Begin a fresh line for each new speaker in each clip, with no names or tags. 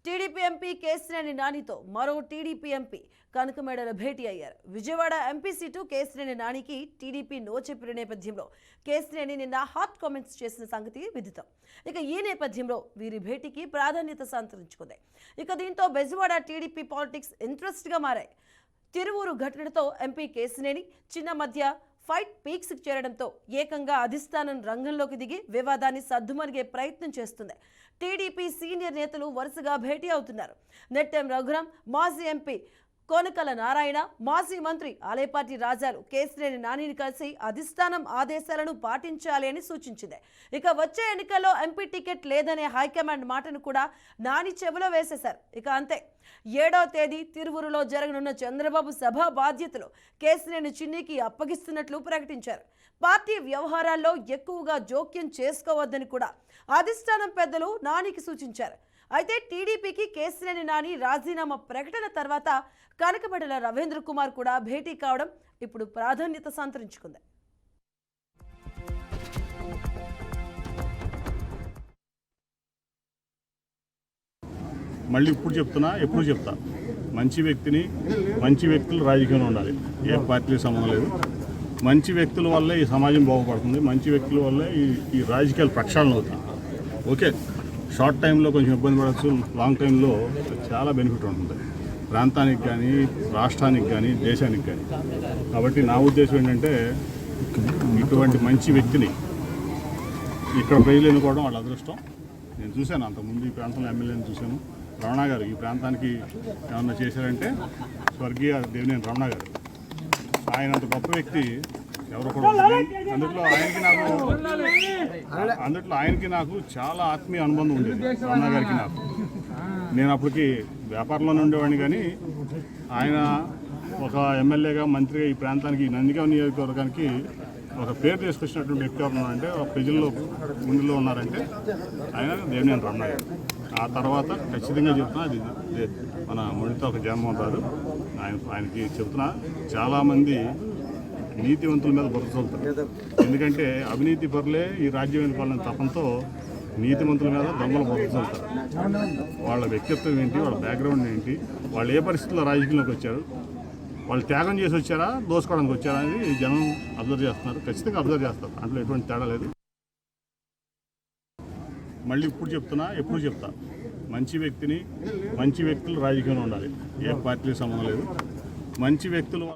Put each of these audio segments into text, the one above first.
TDP MP Kesineni నానితో మరో TDP MP Kanakamedala భేటీ అయ్యారు. Vijayawada MP seat Kesineni నానికి టీడీపీ నో చెప్పిన నేపథ్యంలో కేశినేని నిన్న హాట్ కామెంట్స్ చేసిన సంగతి విదితం. ఇక ఈ నేపథ్యంలో వీరి భేటీకి ప్రాధాన్యత సంతరించుకుంది. ఇక దీంతో బెజవాడ టీడీపీ పాలిటిక్స్ ఇంట్రెస్ట్గా మారాయి. తిరువూరు ఘటనతో ఎంపీ కేశినేని చిన్న మధ్య ఫైట్ పీక్స్ చేరడంతో ఏకంగా అధిష్టానం రంగంలోకి దిగి వివాదాన్ని సద్దుమణిగే ప్రయత్నం చేస్తుంది. టీడీపీ సీనియర్ నేతలు వరుసగా భేటీ అవుతున్నారు. నెట్టెం రఘురాం, మాజీ ఎంపీ కోనకల నారాయణ, మాజీ మంత్రి ఆలేపాటి రాజాలు కేశినేని నానిని కలిసి అధిష్టానం ఆదేశాలను పాటించాలి అని సూచించింది. ఇక వచ్చే ఎన్నికల్లో ఎంపీ టికెట్ లేదనే హైకమాండ్ మాటను కూడా నాని చెవిలో వేసేశారు. ఇక అంతే 7వ తేదీ తిరువురులో జరగనున్న చంద్రబాబు సభ బాధ్యతలు కేశినేని చిన్నికి అప్పగిస్తున్నట్లు ప్రకటించారు. పార్టీ వ్యవహారాల్లో ఎక్కువగా జోక్యం చేసుకోవద్దని కూడా అధిష్టానం పెద్దలు నానికి సూచించారు. అయితే టీడీపీకి కేశినేని నాని రాజీనామా ప్రకటన తర్వాత కనకమేడల రవీంద్ర కుమార్ కూడా భేటీ కావడం ఇప్పుడు ప్రాధాన్యత సంతరించుకుంది.
మళ్ళీ ఇప్పుడు చెప్తున్నా, ఎప్పుడు చెప్తా, మంచి వ్యక్తులు రాజకీయంలో ఉండాలి. ఏ పార్టీకి సంబంధం లేదు. మంచి వ్యక్తుల వల్లే ఈ సమాజం బాగుపడుతుంది. మంచి వ్యక్తుల వల్లే ఈ రాజకీయాలు ప్రక్షాళన అవుతాయి. ఓకే, షార్ట్ టైంలో కొంచెం ఇబ్బంది పడవచ్చు, లాంగ్ టైంలో చాలా బెనిఫిట్ ఉంటుంది ప్రాంతానికి కానీ, రాష్ట్రానికి కానీ, దేశానికి కానీ. కాబట్టి నా ఉద్దేశం ఏంటంటే ఇటువంటి మంచి వ్యక్తిని ఇక్కడ ప్రజలు ఎన్నుకోవడం వాళ్ళ అదృష్టం. నేను చూశాను, అంతకుముందు ఈ ప్రాంతంలో ఎమ్మెల్యేని చూశాను. రమణ గారు ఈ ప్రాంతానికి ఏమన్నా చేశారంటే స్వర్గీయ దేవినేని రమణ గారు. ఆయన అంత గొప్ప వ్యక్తి ఎవరు కూడా. అందుట్లో ఆయనకి నాకు చాలా ఆత్మీయ అనుబంధం ఉండేది. రమణ గారికి నాకు, నేను అప్పటికి వ్యాపారంలోనే ఉండేవాడిని, కానీ ఆయన ఒక ఎమ్మెల్యేగా, మంత్రిగా ఈ ప్రాంతానికి, నందిగామ నియోజకవర్గానికి ఒక పేరు తీసుకొచ్చినటువంటి వ్యక్తి ఎవరు ఉన్నారంటే, ఒక ప్రజల్లో ముందులో ఉన్నారంటే ఆయన దేవినేని రమణ గారు. ఆ తర్వాత ఖచ్చితంగా చెప్తున్నా, అది మన ముడితో ఒక జగన్మోహన్ రాదు. ఆయనకి చెప్తున్నా, చాలామంది నీతివంతుల మీద బుర్ర చల్లుతారు. ఎందుకంటే అవినీతి పరులే ఈ రాజ్యం ఎన్నుకోవాలని తపంతో నీతివంతుల మీద దొంగలు బుర్ర చల్లుతారు. వాళ్ళ వ్యక్తిత్వం ఏంటి, వాళ్ళ బ్యాక్గ్రౌండ్ ఏంటి, వాళ్ళు ఏ పరిస్థితుల్లో రాజకీయంలోకి వచ్చారు, వాళ్ళు త్యాగం చేసి వచ్చారా, దోసుకోవడానికి వచ్చారా అనేది జనం అబ్జర్వ్ చేస్తున్నారు. ఖచ్చితంగా అబ్జర్వ్ చేస్తారు, దాంట్లో ఎటువంటి తేడా లేదు. మళ్ళీ ఇప్పుడు చెప్తున్నా, ఎప్పుడు చెప్తా, మంచి వ్యక్తులు రాజకీయంలో ఉండాలి. ఏ పార్టీకి సంబంధం లేదు. మంచి వ్యక్తులు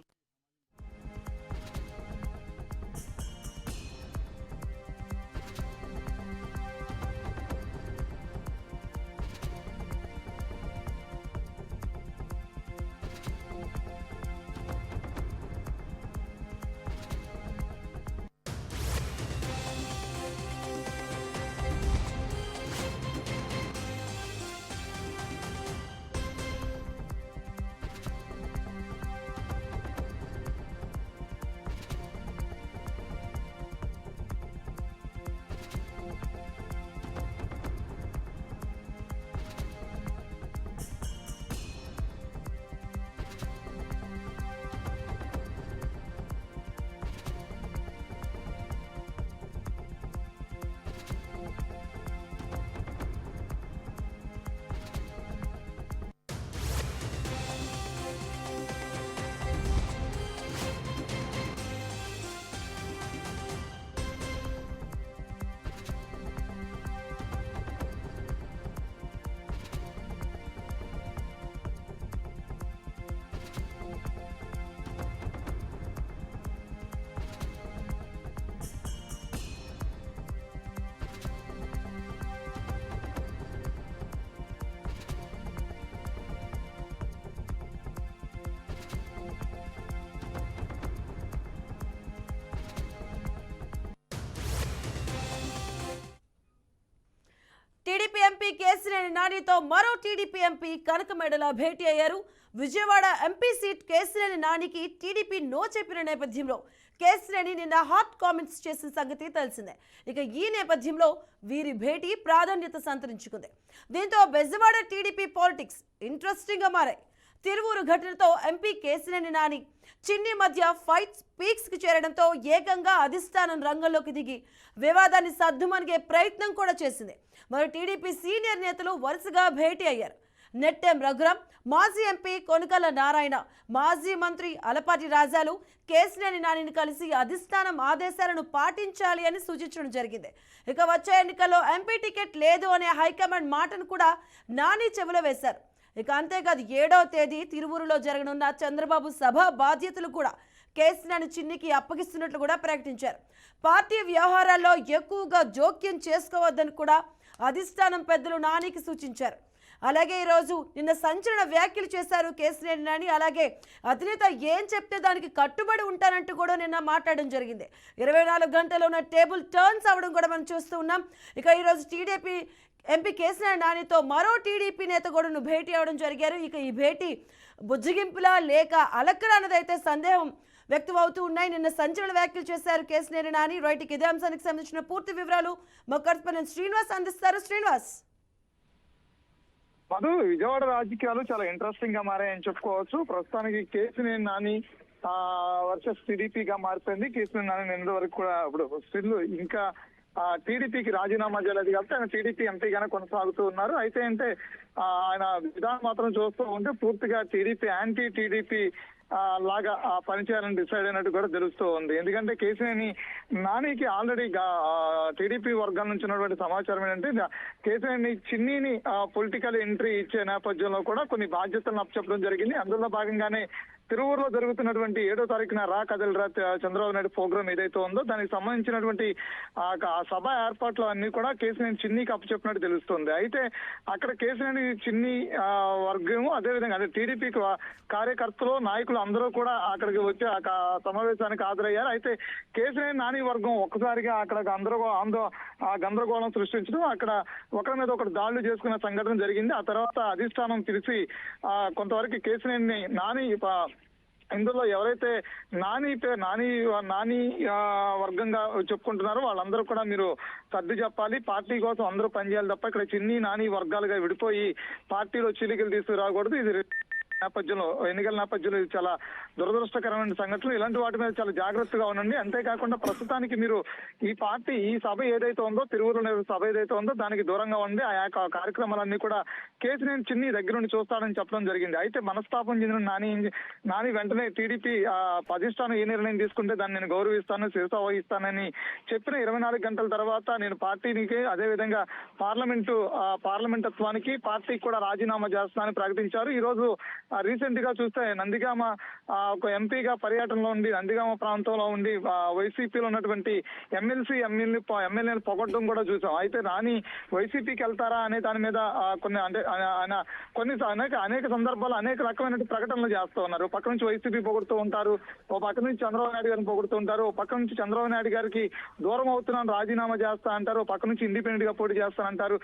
టీడీపీ ఎంపీ కేశినేని నానితో మరో టీడీపీ ఎంపీ కనకమేడల భేటీ అయ్యారు. విజయవాడ ఎంపీ సీట్ కేశినేని నానికి టీడీపీ నో చెప్పిన నేపథ్యంలో కేశినేని నిన్న హాట్ కామెంట్స్ చేసిన సంగతి తెలిసిందే. ఇక ఈ నేపథ్యంలో వీరి భేటీ ప్రాధాన్యత సంతరించుకుంది. దీంతో బెజవాడ టీడీపీ పాలిటిక్స్ ఇంట్రెస్టింగ్గా మారాయి. తిరువూరు ఘటనతో ఎంపీ కేశినేని నాని చిన్ని మధ్య ఫైట్ పీక్స్కి చేరడంతో ఏకంగా అధిష్టానం రంగంలోకి దిగి వివాదాన్ని సద్దుమణిగే ప్రయత్నం కూడా చేసింది. మరి టీడీపీ సీనియర్ నేతలు వరుసగా భేటీ అయ్యారు. నెట్టెం రఘురాం, మాజీ ఎంపీ కొనుకల నారాయణ, మాజీ మంత్రి అలపాటి రాజాలు కేసినేని నానిని కలిసి అధిష్టానం ఆదేశాలను పాటించాలి అని సూచించడం జరిగింది. ఇక వచ్చే ఎన్నికల్లో ఎంపీ టికెట్ లేదు అనే హైకమాండ్ మాటను కూడా నాని చెవిలో వేశారు. ఇక అంతేకాదు 7వ తేదీ తిరువూరులో జరగనున్న చంద్రబాబు సభ బాధ్యతలు కూడా కేసినేని చిన్నికి అప్పగిస్తున్నట్లు కూడా ప్రకటించారు. పార్టీ వ్యవహారాల్లో ఎక్కువగా జోక్యం చేసుకోవద్దని కూడా అధిష్టానం పెద్దలు నానికి సూచించారు. అలాగే ఈరోజు నిన్న సంచలన వ్యాఖ్యలు చేశారు కేసినేని నాని. అలాగే అధినేత ఏం చెప్తే దానికి కట్టుబడి ఉంటానంటూ కూడా నిన్న మాట్లాడడం జరిగింది. 24 గంటల్లోనే టేబుల్ టర్న్స్ అవ్వడం కూడా మనం చూస్తూ ఉన్నాం. ఇక ఈరోజు టీడీపీ ఎంపీ కేసినేని నానితో మరో టీడీపీ నేత కూడా భేటీ అవ్వడం జరిగారు. ఇక ఈ భేటీ బుజ్జగింపులా లేక అలక్కరా అన్నదైతే సందేహం వ్యక్తం అవుతూ ఉన్నాయి. నిన్న సంచలన వ్యాఖ్యలు చేశారు కేసినేని నాని. రైట్కి ఇదే అంశానికి సంబంధించిన పూర్తి వివరాలు మా కరెస్పాండెంట్ శ్రీనివాస్ అందిస్తారు. శ్రీనివాస్.
మధు, విజయవాడ రాజకీయాలు చాలా ఇంట్రెస్టింగ్ గా మారాయని చెప్పుకోవచ్చు. ప్రస్తుతానికి కేసినేని నాని వర్సెస్ టీడీపీగా మారిపోయింది. కేసినేని నాని నిన్న వరకు కూడా ఇప్పుడు స్టిల్ ఇంకా టీడీపీకి రాజీనామా చేయలేదు కాబట్టి ఆయన టీడీపీ ఎంపీగానే కొనసాగుతూ ఉన్నారు. అయితే అంటే ఆయన విధానం మాత్రం చూస్తూ ఉంటే పూర్తిగా టీడీపీ యాంటీ టీడీపీ లాగా పనిచేయాలని డిసైడ్ అయినట్టు కూడా తెలుస్తూ ఉంది. ఎందుకంటే కేసినేని నానికి ఆల్రెడీ టీడీపీ వర్గాల నుంచి ఉన్నటువంటి సమాచారం ఏంటంటే కేసినేని చిన్నీని పొలిటికల్ ఎంట్రీ ఇచ్చే నేపథ్యంలో కూడా కొన్ని బాధ్యతలను అప్పచెప్పడం జరిగింది. అందులో భాగంగానే తిరువూరులో జరుగుతున్నటువంటి 7వ తారీఖున రా కదలరా చంద్రబాబు నాయుడు ప్రోగ్రామ్ ఏదైతే ఉందో దానికి సంబంధించినటువంటి సభ ఏర్పాట్లు అన్ని కూడా కేసినేని చిన్నీకి అప్పచెప్పినట్టు తెలుస్తుంది. అయితే అక్కడ కేసినేని చిన్ని వర్గం అదేవిధంగా అదే టీడీపీకి కార్యకర్తలు నాయకులు అందరూ కూడా అక్కడికి వచ్చి సమావేశానికి హాజరయ్యారు. అయితే కేసినేని నాని వర్గం ఒక్కసారిగా అక్కడ గందరగోళం సృష్టించడం, అక్కడ ఒకరి మీద ఒకరు దాడులు చేసుకున్న సంఘటన జరిగింది. ఆ తర్వాత అధిష్టానం పిలిచి కొంతవరకు కేసినేని నాని ఇందులో ఎవరైతే నాని వర్గంగా చెప్పుకుంటున్నారో వాళ్ళందరూ కూడా మీరు సర్ది చెప్పాలి, పార్టీ కోసం అందరూ పనిచేయాలి తప్ప ఇక్కడ చిన్ని నాని వర్గాలుగా విడిపోయి పార్టీలో చీలికలు తీసుకురాకూడదు. ఇది ఎన్నికల నేపథ్యంలో ఇది చాలా దురదృష్టకరమైన సంఘటనలు. ఇలాంటి వాటి మీద చాలా జాగ్రత్తగా ఉండండి. అంతేకాకుండా ప్రస్తుతానికి మీరు ఈ సభ ఏదైతే ఉందో తిరువూరులో సభ ఏదైతే ఉందో దానికి దూరంగా ఉండి ఆ కార్యక్రమాలన్నీ కూడా కేసినేని చిన్ని దగ్గర నుండి చూస్తాడని చెప్పడం జరిగింది. అయితే మనస్తాపం చెందిన నాని వెంటనే టీడీపీ అధిష్టానం ఏ నిర్ణయం తీసుకుంటే దాన్ని నేను గౌరవిస్తాను, శిరస వహిస్తానని చెప్పిన 24 గంటల తర్వాత నేను పార్టీనికి అదేవిధంగా పార్లమెంటత్వానికి పార్టీకి కూడా రాజీనామా చేస్తానని ప్రకటించారు. ఈ రోజు రీసెంట్ గా చూస్తే నందిగామ ఒక ఎంపీగా పర్యటనలో ఉండి నందిగామ ప్రాంతంలో ఉండి వైసీపీలో ఉన్నటువంటి ఎమ్మెల్యేలు పొగడ్డం కూడా చూసాం. అయితే నాని వైసీపీకి వెళ్తారా అనే దాని మీద అనేక సందర్భాలు అనేక రకమైన ప్రకటనలు చేస్తూ ఉన్నారు. పక్క నుంచి వైసీపీ పొగుడుతూ ఉంటారు, ఓ పక్క నుంచి చంద్రబాబు నాయుడు గారిని పొగుడుతూ ఉంటారు, ఓ పక్క నుంచి చంద్రబాబు నాయుడు గారికి దూరం అవుతున్నాను రాజీనామా చేస్తా అంటారు, ఓ పక్క నుంచి ఇండిపెండెంట్ గా పోటీ చేస్తానంటారు.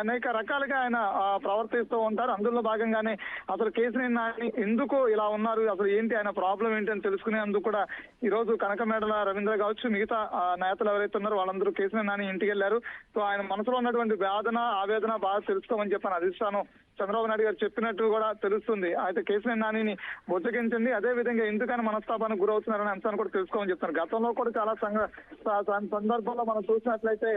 అనేక రకాలుగా ఆయన ప్రవర్తిస్తూ ఉంటారు. అందులో భాగంగానే అసలు కేసినేని నాని ఎందుకు ఇలా ఉన్నారు, అసలు ఏంటి ఆయన ప్రాబ్లం ఏంటి అని తెలుసుకునేందుకు కూడా ఈ రోజు కనకమేడల రవీంద్ర కావచ్చు మిగతా నేతలు ఎవరైతే ఉన్నారో వాళ్ళందరూ కేసినేని నాని ఇంటికి వెళ్లారు. సో ఆయన మనసులో ఉన్నటువంటి ఆవేదన బాగా తెలుసుకోమని చెప్పాను అధిష్టానం చంద్రబాబు నాయుడు గారు చెప్పినట్టు కూడా తెలుస్తుంది. అయితే కేసినేని నానిని బుజ్జగించింది. అదే విధంగా ఎందుకని మనస్తాపానికి గురవుతున్నారనే అంశాన్ని కూడా తెలుసుకోమని చెప్తారు. గతంలో కూడా చాలా సందర్భాల్లో మనం చూసినట్లయితే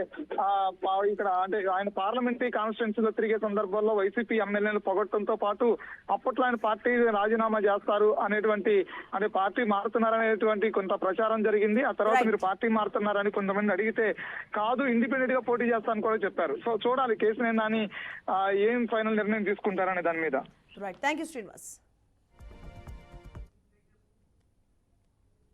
ఇక్కడ అంటే ఆయన పార్లమెంటరీ కాన్స్టిట్యున్సీలో తిరిగే సందర్భాల్లో వైసీపీ ఎమ్మెల్యేలు పొగట్టడంతో పాటు అప్పట్లో ఆయన పార్టీ రాజీనామా చేస్తారు అనేటువంటి అంటే పార్టీ మారుతున్నారనేటువంటి కొంత ప్రచారం జరిగింది. ఆ తర్వాత మీరు పార్టీ మారుతున్నారని కొంతమంది అడిగితే కాదు ఇండిపెండెంట్ గా పోటీ చేస్తానని కూడా చెప్పారు. సో చూడాలి కేసినేని నాని ఏం ఫైనల్ నిర్ణయం తీసుకుంటారనే దాని మీద.
Right, thank you Srinivas.